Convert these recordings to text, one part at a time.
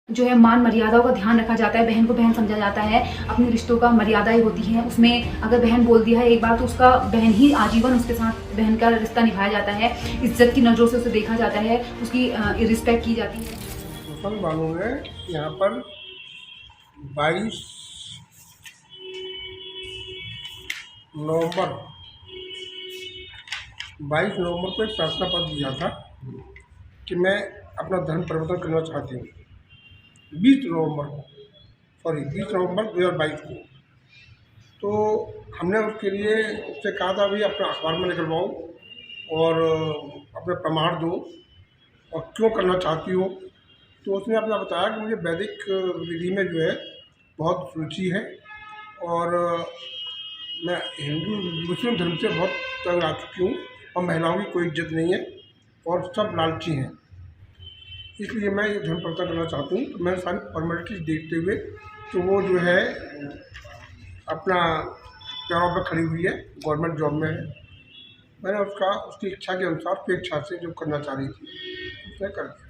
जो है मान मर्यादाओं का ध्यान रखा जाता है, बहन को बहन समझा जाता है, अपने रिश्तों का मर्यादाएं होती हैं। उसमें अगर बहन बोल दिया है एक बार तो उसका बहन ही आजीवन उसके साथ बहन का रिश्ता निभाया जाता है, इज्जत की नज़रों से उसे देखा जाता है, उसकी रिस्पेक्ट की जाती है। मुसलमानों ने यहाँ पर 22 नवंबर 22 नवंबर को एक प्रार्थना पत्र दिया था कि मैं अपना धर्म परिवर्तन करना चाहती हूँ। 20 नवंबर 2022 को तो हमने उसके लिए उससे कहा था भाई अपना अखबार में निकलवाओ और अपने प्रमाण दो और क्यों करना चाहती हो। तो उसने अपना बताया कि मुझे वैदिक विधि में जो है बहुत रुचि है और मैं हिंदू मुस्लिम धर्म से बहुत तंग आ चुकी हूँ और महिलाओं की कोई इज्जत नहीं है और सब लालची हैं, इसलिए मैं ये धर्म परिवर्तन करना चाहती हूँ। तो मैं सारी फॉर्मेलिटीज देखते हुए तो वो जो है अपना पैरों पर खड़ी हुई है, गवर्नमेंट जॉब में है। मैंने उसकी इच्छा के अनुसार उसकी इच्छा से जो करना चाह रही थी उसने कर दिया।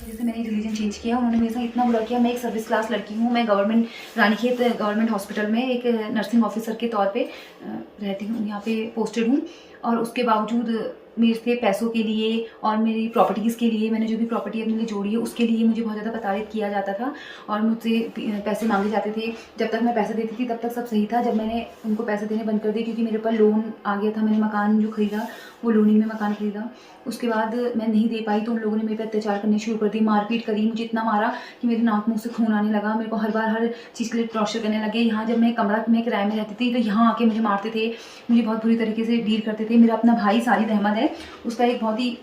जैसे मैंने रिलीजन चेंज किया, उन्होंने मेरे साथ इतना बुरा किया। मैं एक सर्विस क्लास लड़की हूँ, मैं रानीखेत गवर्नमेंट हॉस्पिटल में एक नर्सिंग ऑफिसर के तौर पे रहती हूँ, यहाँ पे पोस्टेड हूँ। और उसके बावजूद मेरे से पैसों के लिए और मेरी प्रॉपर्टीज़ के लिए, मैंने जो भी प्रॉपर्टी अपने लिए जोड़ी है उसके लिए मुझे बहुत ज़्यादा प्रताड़ित किया जाता था और मुझसे पैसे मांगे जाते थे। जब तक मैं पैसे देती थी तब तक सब सही था। जब मैंने उनको पैसे देने बंद कर दिए क्योंकि मेरे पर लोन आ गया था, मैंने मकान जो खरीदा वो लोनिंग में मकान खरीदा, उसके बाद मैं नहीं दे पाई तो उन लोगों ने मेरे पर अत्याचार करने शुरू कर दी, मारपीट करी, मुझे इतना मारा कि मेरे नाक मुँह से खून आने लगा। मेरे को हर बार हर चीज़ के लिए टॉर्चर करने लगे। यहाँ जब मैं कमरा में किराए में रहती थी तो यहाँ आके मुझे मारते थे, मुझे बहुत बुरी तरीके से डील करते थे। मेरा अपना भाई साजिद अहमद है, उसका एक बहुत ही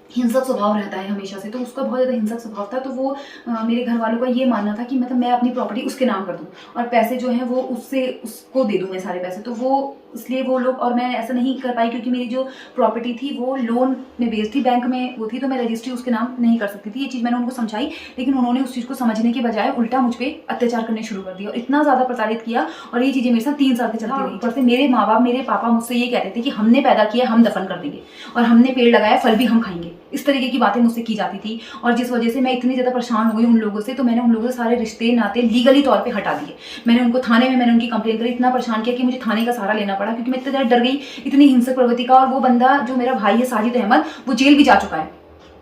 हिंसक स्वभाव रहता है हमेशा से, तो उसका बहुत ज़्यादा हिंसक स्वभाव था। तो वो मेरे घर वालों का ये मानना था कि मतलब मैं अपनी प्रॉपर्टी उसके नाम कर दूं और पैसे जो हैं वो उसको दे दूं, मैं सारे पैसे। तो वो इसलिए वो लोग, और मैं ऐसा नहीं कर पाई क्योंकि मेरी जो प्रॉपर्टी थी वो लोन में बेस्ड थी, बैंक में वो थी, तो मैं रजिस्ट्री उसके नाम नहीं कर सकती थी। ये चीज़ मैंने उनको समझाई, लेकिन उन्होंने उस चीज़ को समझने के बजाय उल्टा मुझ पर अत्याचार करने शुरू कर दिया और इतना ज़्यादा प्रताड़ित किया। और ये चीज़ें मेरे साथ 3 साल से चलती रही। ऊपर से मेरे माँ बाप, मेरे पापा मुझसे ये कहते थे कि हमने पैदा किया हम दफन कर देंगे और हमने पेड़ लगाया फल भी हम खाएंगे, इस तरीके की बातें मुझसे की जाती थी। और जिस वजह से मैं इतनी ज़्यादा परेशान हो गई उन लोगों से, तो मैंने उन लोगों से सारे रिश्ते नाते लीगली तौर पे हटा दिए। मैंने उनको थाने में उनकी कंप्लेंट करी, इतना परेशान किया कि मुझे थाने का सहारा लेना पड़ा क्योंकि मैं इतनी ज़्यादा डर गई, इतनी हिंसक प्रवृत्ति का। और वो बंदा जो मेरा भाई है साजिद अहमद, वो जेल भी जा चुका है,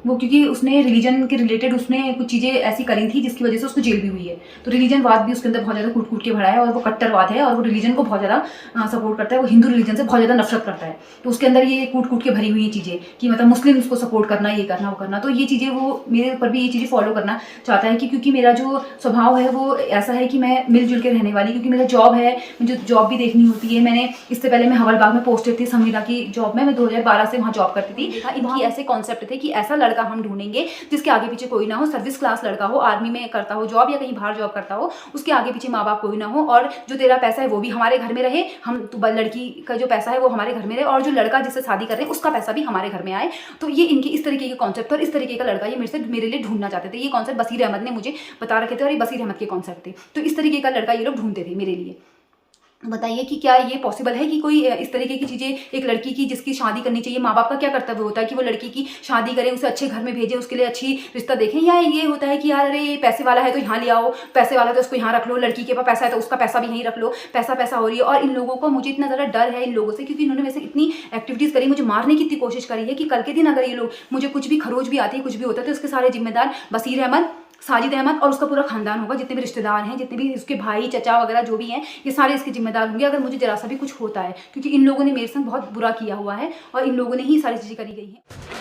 वो क्योंकि उसने रिलीजन के रिलेटेड उसने कुछ चीज़ें ऐसी करी थी जिसकी वजह से उसको जेल भी हुई है। तो रिलीजनवाद भी उसके अंदर बहुत ज़्यादा कूट कूट के भरा है और वो कट्टरवाद है और वो रिलीजन को बहुत ज़्यादा सपोर्ट करता है, वो हिंदू रिलीजन से बहुत ज़्यादा नफरत करता है। तो उसके अंदर ये कूट कूट के भरी हुई चीज़ें कि मतलब मुस्लिम्स को सपोर्ट करना, ये करना वो करना। तो ये चीज़ें वो मेरे ऊपर भी ये चीज़ें फॉलो करना चाहता है कि क्योंकि मेरा जो स्वभाव है वो ऐसा है कि मैं मिलजुल के रहने वाली, क्योंकि मेरा जॉब है, मुझे जॉब भी देखनी होती है। मैंने इससे पहले मैं हवलबाग में पोस्टेड थी संविदा की जॉब में, मैं 2012 से वहाँ जॉब करती थी। इनकी ऐसे कॉन्सेप्ट थे कि ऐसा लड़का हम ढूंढेंगे जिसके आगे पीछे कोई ना हो, सर्विस क्लास लड़का हो, आर्मी में करता हो जॉब या कहीं बाहर जॉब करता हो, उसके आगे पीछे माँ बाप कोई ना हो, और जो तेरा पैसा है वो भी हमारे घर में रहे, हम तो लड़की का जो पैसा है वो हमारे घर में रहे, और जो लड़का जिससे शादी कर रहे हैं उसका पैसा भी हमारे घर में आए। तो ये इनके इस तरीके के कॉन्सेप्ट और इस तरीके का लड़का ये मेरे लिए ढूंढना चाहते थे। ये कॉन्सेप्ट बसीर अहमद ने मुझे बता रखे थे और ये बसीर अहमद के कॉन्सेप्ट थे। तो इस तरीके का लड़का ये लोग ढूंढते थे मेरे लिए। बताइए कि क्या ये पॉसिबल है कि कोई इस तरीके की चीज़ें एक लड़की की जिसकी शादी करनी चाहिए, माँ बाप का क्या कर्तव्य होता है कि वो लड़की की शादी करें, उसे अच्छे घर में भेजें, उसके लिए अच्छी रिश्ता देखें, या ये होता है कि यार अरे ये पैसे वाला है तो यहाँ ले आओ, पैसे वाला तो उसको यहाँ रख लो, लड़की के पास पैसा है तो उसका पैसा भी यहीं रख लो, पैसा हो रही है। और इन लोगों को, मुझे इतना ज़्यादा डर है इन लोगों से क्योंकि इन्होंने वैसे इतनी एक्टिविटीज़ करी, मुझे मारने की इतनी कोशिश करी है कि कल के दिन अगर ये लोग मुझे कुछ भी खरोच भी आती है, कुछ भी होता है, तो उसके सारे जिम्मेदार बसीर अहमद, साजिद अहमद और उसका पूरा खानदान होगा। जितने भी रिश्तेदार हैं, जितने भी उसके भाई चचा वगैरह जो भी हैं, ये सारे इसके जिम्मेदार होंगे अगर मुझे जरा सा भी कुछ होता है, क्योंकि इन लोगों ने मेरे संग बहुत बुरा किया हुआ है और इन लोगों ने ही सारी चीज़ें करी गई हैं।